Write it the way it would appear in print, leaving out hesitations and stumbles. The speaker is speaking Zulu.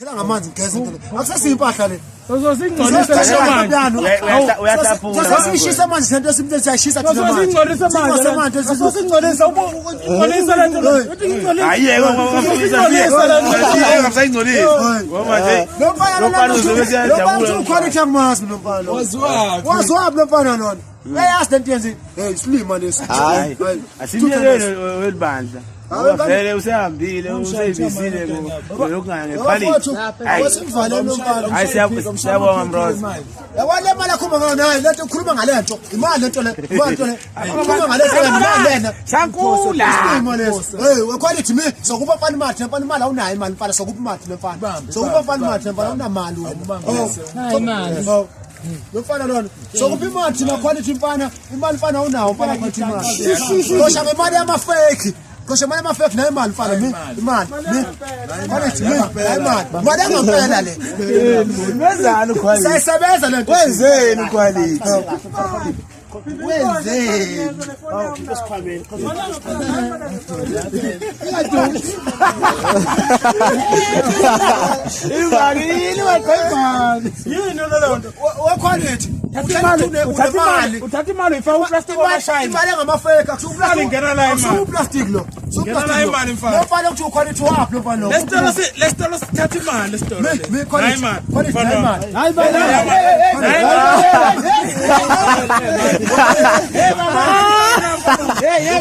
Thela ngamanzi ngigeza into le. Akusasimpahla le. Sosingcolisa manje. Uyataphula. Sasishisa manje sento esimhle siyashisa thina manje. Sosingcolisa manje. Sosingcolisa ungcolisa lento. Uthi ngingcolisa. Ayeke ngamsayingcolisa. Ngoba nje Lomfana uzobesiyajabula. Ukhona angmazi lomfana. Waziwapi lomfana lona? Uyayazi lento yenzi. Hey silima lesi. hayi asimyelele welibandla. Vele usehambile usebisile ngokungangephalisi. Wasimvalele lomfana. Hayi siyabonga Mrozi. Yawale mali akhuluma ngayo naye lento ukhuluma ngale nto. Imali lento le. Imali le. Ukhuluma ngale nto imali lena. Sankula. Hey, wequality me sokuba mfana imali, mfana imali awunayo imali mfana sokuba imali lemfana. Sokuba mfana imali mfana awunamali wena. Hayi imali. Lomfana lona sokuba imali na quality mfana, imali mfana awunayo mfana quality imali. Kosha ngemali yamafake. Kosha imali yamafake na imali mfana mi imali. Quality me imali. Imali angempela le. Wenzani quality? Sayisebenza lento. Wenzeni quality? Wenzeni? Imali wakhona. Yini lolonto? Wequality. Uthatha imali ifaka uplastic washine. Imali engamafake Imali ngena la imali. Usuplastic lo. Ngena la imali mfana. Lomfana ukuthi uquality wapi lomfana lo? Lesitolo sithatha imali lesitolo. Me quality. Quality imali. Hayi bani. Hey,